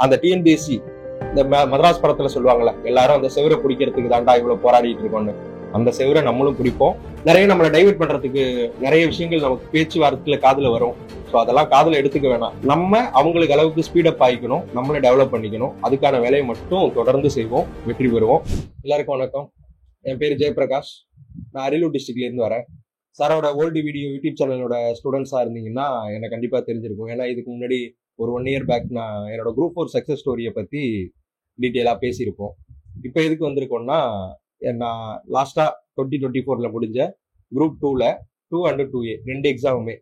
அந்த டிஎன்பிஎஸ்சி இந்த மதராஸ் படத்துல சொல்லுவாங்கல்ல, எல்லாரும் அந்த செவரை பிடிக்கிறதுக்கு தாண்டா இவ்வளவு போராடிட்டு இருக்கோம்னு. அந்த செவரை நம்மளும் பிடிப்போம். நிறைய நம்மளை டைவர்ட் பண்றதுக்கு நிறைய விஷயங்கள் நமக்கு பேச்சுவார்த்தையில காதுல வரும். ஸோ அதெல்லாம் காதுல எடுத்துக்க வேணாம். நம்ம அவங்களுக்கு அளவுக்கு ஸ்பீடப் ஆகிக்கணும், நம்மளை டெவலப் பண்ணிக்கணும். அதுக்கான வேலையை மட்டும் தொடர்ந்து செய்வோம், வெற்றி பெறுவோம். எல்லாருக்கும் வணக்கம். என் பேர் ஜெயபிரகாஷ். நான் அரியலூர் டிஸ்ட்ரிக்ட்ல இருந்து வரேன். சாரோட ஓல்டு வீடியோ யூடியூப் சேனலோட ஸ்டூடெண்ட்ஸா இருந்தீங்கன்னா எனக்கு கண்டிப்பா தெரிஞ்சிருக்கும். ஏன்னா இதுக்கு முன்னாடி ஒரு 1 year பேக் நான் என்னோட குரூப் 4 சக்சஸ் ஸ்டோரியை பத்தி டீட்டெயிலாக பேசியிருப்போம். இப்போ எதுக்கு வந்திருக்கோம்னா, நான் லாஸ்டா 2024 முடிஞ்ச குரூப் 2ல 2 and 2A 2 எக்ஸாமுமே,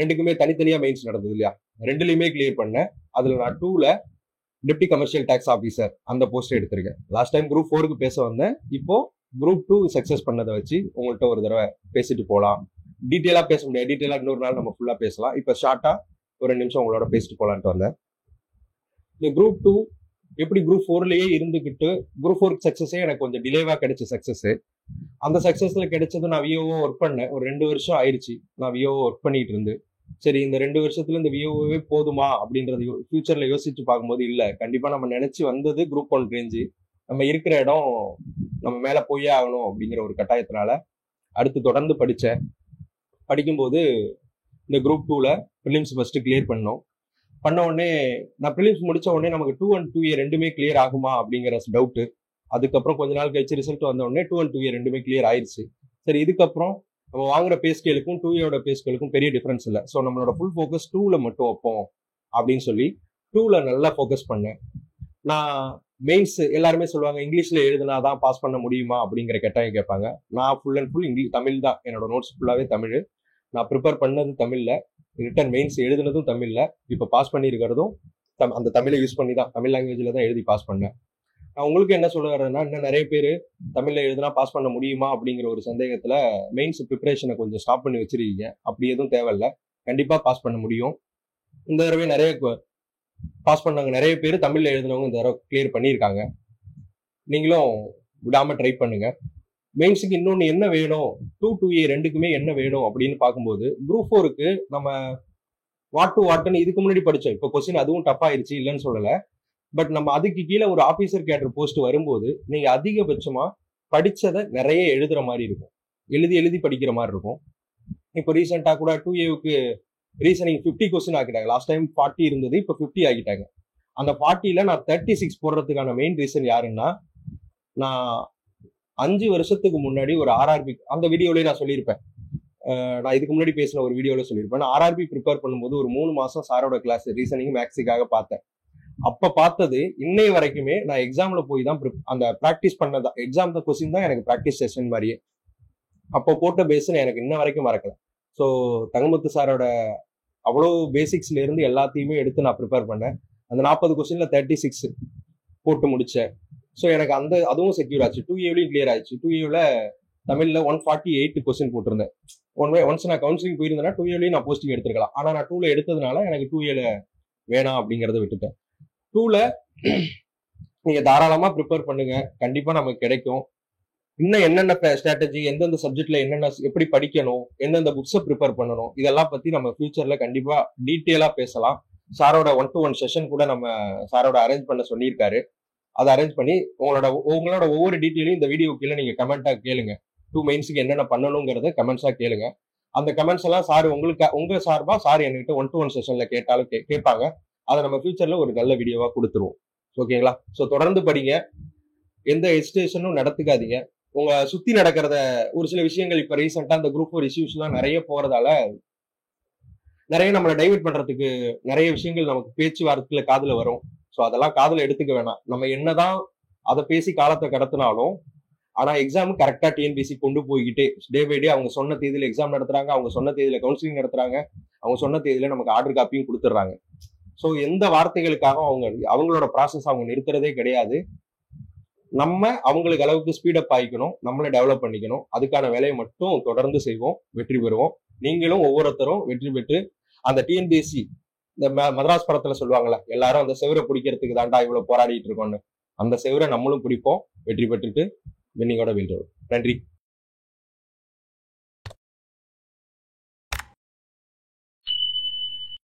ரெண்டுக்குமே தனித்தனியா மெயின்ஸ் நடந்தது இல்லையா, ரெண்டுலையுமே கிளியர் பண்ணேன். அதுல நான் 2ல டெப்டி கமர்ஷியல் டாக்ஸ் ஆஃபீஸர் அந்த போஸ்ட் எடுத்திருக்கேன். லாஸ்ட் டைம் குரூப் 4க்கு பேச வந்தேன். இப்போ குரூப் 2 சக்சஸ் பண்ணதை வச்சு உங்கள்கிட்ட ஒரு தடவை பேசிட்டு போகலாம். டீட்டெயிலா பேச முடியாது, டீட்டெயிலா இன்னொரு நாள் நம்ம ஃபுல்லா பேசலாம். இப்போ ஷார்ட்டா ஒரு 2 நிமிஷம் உங்களோட பேசிட்டு போகலான்ட்டு வந்தேன். இந்த குரூப் 2 எப்படி குரூப் 4லயே இருந்துகிட்டு குரூப் 4 சக்சஸே எனக்கு கொஞ்சம் டிலேவா கிடைச்ச சக்சஸ். அந்த சக்சஸ்ல கிடைச்சது நான் விஓஓ ஒர்க் பண்ணேன். ஒரு 2 வருஷம் ஆயிடுச்சு நான் விஓஓ ஒர்க் பண்ணிட்டு இருந்து. சரி, இந்த 2 வருஷத்துல இந்த விஓஓவே போதுமா அப்படின்றது ஃபியூச்சர்ல யோசிச்சு பார்க்கும்போது இல்ல, கண்டிப்பா நம்ம நினைச்சு வந்தது குரூப் 1 ரேஞ்சு. நம்ம இருக்கிற இடம் நம்ம மேல போயே ஆகணும் அப்படிங்கிற ஒரு கட்டாயத்தினால அடுத்து தொடர்ந்து படிச்சேன். படிக்கும்போது இந்த குரூப் 2ல ப்ரிலிம்ஸ் ஃபர்ஸ்ட் கிளியர் பண்ணோம். பண்ண உடனே நான் ப்ரிலிம்ஸ் முடிச்ச உடனே நமக்கு 2 and 2A ரெண்டுமே கிளியர் ஆகுமா அப்படிங்கிற டவுட். அதுக்கப்புறம் கொஞ்ச நாள் கழிச்சு ரிசல்ட் வந்த உடனே 2 and 2A ரெண்டுமே கிளியர் ஆயிடுச்சு. சரி, இதுக்கப்புறம் நம்ம வாங்குற பே ஸ்கேலுக்கும் 2Aயோட பே ஸ்கேலுக்கும் பெரிய டிஃபரன்ஸ் இல்லை. ஸோ நம்மளோட ஃபுல் ஃபோக்கஸ் 2ல மட்டும் வைப்போம் அப்படின்னு சொல்லி 2ல நல்லா ஃபோக்கஸ் பண்ணேன். நான் மெயின்ஸ் எல்லாருமே சொல்லுவாங்க இங்கிலீஷ்ல எழுதுனாதான் பாஸ் பண்ண முடியுமா அப்படிங்கிற கட்டாயம் கேட்பாங்க. நான் full and full English Tamil தான். என்னோட நோட்ஸ் ஃபுல்லாவே தமிழ். நான் ப்ரிப்பேர் பண்ணது தமிழ்ல, ரிட்டன் மெயின்ஸ் எழுதுனதும் தமிழ்ல, இப்போ பாஸ் பண்ணியிருக்கிறதும் அந்த தமிழை யூஸ் பண்ணி தான், தமிழ் லாங்குவேஜ்ல தான் எழுதி பாஸ் பண்ணேன். நான் உங்களுக்கு என்ன சொல்ல வரேன்னா, இன்னும் நிறைய பேர் தமிழ்ல எழுதுனா பாஸ் பண்ண முடியுமா அப்படிங்கிற ஒரு சந்தேகத்துல மெயின்ஸ் ப்ரிப்பரேஷனை கொஞ்சம் ஸ்டாப் பண்ணி வச்சிருக்கீங்க. அப்படி எதுவும் தேவையில்லை, கண்டிப்பா பாஸ் பண்ண முடியும். இந்த தடவை நிறைய பாஸ் பண்ணவங்க நிறைய பேர் தமிழ்ல எழுதுனவங்க இந்த தடவை கிளியர் பண்ணியிருக்காங்க. நீங்களும் விடாம ட்ரை பண்ணுங்க. மெயின்ஸுக்கு இன்னொன்று என்ன வேணும், 2 2A ரெண்டுக்குமே என்ன வேணும் அப்படின்னு பார்க்கும்போது குரூப் 4க்கு நம்ம வாட்டுன்னு இதுக்கு முன்னாடி படிச்சோம். இப்போ கொஸ்டின் அதுவும் டஃப் ஆயிடுச்சு, இல்லைன்னு சொல்லலை. பட் நம்ம அதுக்கு கீழே ஒரு ஆபீசர் கேடர் போஸ்ட் வரும்போது நீங்க அதிகபட்சமா படிச்சதை நிறைய எழுதுற மாதிரி இருக்கும், எழுதி படிக்கிற மாதிரி இருக்கும். இப்போ ரீசெண்டா கூட 2Aவுக்கு ரீசனிங் 50 கொஸ்டின் ஆக்கிட்டாங்க. லாஸ்ட் டைம் 40 இருந்தது, இப்போ 50 ஆக்கிட்டாங்க. அந்த 40ல நான் 36 போடுறதுக்கான மெயின் ரீசன் யாருன்னா, நான் 5 வருஷத்துக்கு முன்னாடி ஒரு ஆர்ஆர்பி அந்த வீடியோலயே நான் சொல்லியிருப்பேன். நான் இதுக்கு முன்னாடி பேசின ஒரு வீடியோல சொல்லியிருப்பேன். நான் ஆர்ஆர்பி ப்ரிப்பேர் பண்ணும்போது ஒரு 3 மாசம் சாரோட கிளாஸ் ரீசனிங் மேக்ஸுக்காக பார்த்தேன். அப்ப பார்த்தது இன்னைய வரைக்குமே நான் எக்ஸாம்ல போய் தான் அந்த ப்ராக்டிஸ் பண்ணதான், எக்ஸாம் தான் கொஸ்டின் தான் எனக்கு ப்ராக்டிஸ் செஷன் மாதிரியே. அப்போ போட்ட பேஸ்ன்னு எனக்கு இன்ன வரைக்கும் மறக்கல. ஸோ தங்கமுத்து சாரோட அவ்வளோ பேசிக்ஸ்ல இருந்து எல்லாத்தையுமே எடுத்து நான் ப்ரிப்பேர் பண்ணேன். அந்த 40 கொஸ்டின்ல 36 போட்டு முடிச்சேன். ஸோ எனக்கு அதுவும் செக்யூர் ஆச்சு. 2Aலையும் கிளியர் ஆயிடுச்சு. 2Aவில் தமிழ்ல 148 கொஸ்டின் போட்டிருந்தேன். ஒன்ஸ் நான் கவுன்சிலிங் போயிருந்தேன்னா 2Aலையும் நான் போஸ்டிங் எடுத்துருக்கலாம். ஆனால் நான் 2ல எடுத்ததுனால எனக்கு 2Aல வேணாம் அப்படிங்கிறத விட்டுட்டேன். 2ல நீங்க தாராளமா ப்ரிப்பேர் பண்ணுங்க, கண்டிப்பா நமக்கு கிடைக்கும். இன்னும் என்னென்ன ஸ்ட்ராட்டஜி, எந்தெந்த சப்ஜெக்ட்ல என்னென்ன எப்படி படிக்கணும், எந்தெந்த புக்ஸை ப்ரிப்பேர் பண்ணணும், இதெல்லாம் பத்தி நம்ம ஃபியூச்சர்ல கண்டிப்பா டீட்டெயிலா பேசலாம். சாரோட 1-to-1 செஷன் கூட நம்ம சாரோட அரேஞ்ச் பண்ண சொல்லியிருக்காரு. அதை அரேஞ்ச் பண்ணி உங்களோட ஒவ்வொரு டீட்டெயிலையும் இந்த வீடியோ கீழே நீங்க கமெண்டா கேளுங்க. 2 மெயின்ஸுக்கு என்னென்ன பண்ணணுங்கிறத கமெண்ட்ஸா கேளுங்க. அந்த கமெண்ட்ஸ் எல்லாம் சார் உங்க சார்பா சார் என்கிட்ட 1-to-1 செஷன்ல கேட்டாலும் கேட்பாங்க. அதை நம்ம ஃபியூச்சர்ல ஒரு நல்ல வீடியோவா கொடுத்துருவோம். ஓகேங்களா? ஸோ தொடர்ந்து படிங்க, எந்த ஹெசிடேஷனும் நடத்துக்காதீங்க. உங்க சுத்தி நடக்கிறத ஒரு சில விஷயங்கள் இப்ப ரீசெண்டா இந்த குரூப் 4 இஷ்யூஸ் எல்லாம் நிறைய போறதால நிறைய நம்மளை டைவர்ட் பண்றதுக்கு நிறைய விஷயங்கள் நமக்கு பேச்சுவார்த்தையில காதுல வரும். ஸோ அதெல்லாம் காதுல எடுத்துக்க வேணாம். நம்ம என்னதான் அதை பேசி காலத்தை கடத்தினாலும், ஆனா எக்ஸாம் கரெக்டா டிஎன்பிஎஸ்சி கொண்டு போய்கிட்டே டே பை டே அவங்க சொன்ன தேதியில எக்ஸாம் நடத்துறாங்க, அவங்க சொன்ன தேதியில கவுன்சிலிங் நடத்துறாங்க, அவங்க சொன்ன தேதியில நமக்கு ஆர்டர் காப்பியும் கொடுத்துட்றாங்க. ஸோ எந்த வார்த்தைகளுக்காக அவங்களோட ப்ராசஸ் அவங்க நிறுத்துறதே கிடையாது. நம்ம அவங்களுக்கு அளவுக்கு ஸ்பீடப் ஆகிக்கணும், நம்மளை டெவலப் பண்ணிக்கணும். அதுக்கான வேலையை மட்டும் தொடர்ந்து செய்வோம், வெற்றி பெறுவோம். நீங்களும் ஒவ்வொருத்தரும் வெற்றி பெற்று அந்த டிஎன்பிஎஸ்சி இந்த மதராஸ் படத்துல சொல்லுவாங்கல்ல, எல்லாரும் அந்த செவரை பிடிக்கிறதுக்கு தாண்டா இவ்வளவு போராடிட்டு இருக்கோம்னு, அந்த செவரை நம்மளும் பிடிப்போம், வெற்றி பெற்றுட்டு வின்னிங்கோட வீழ்றோம். நன்றி.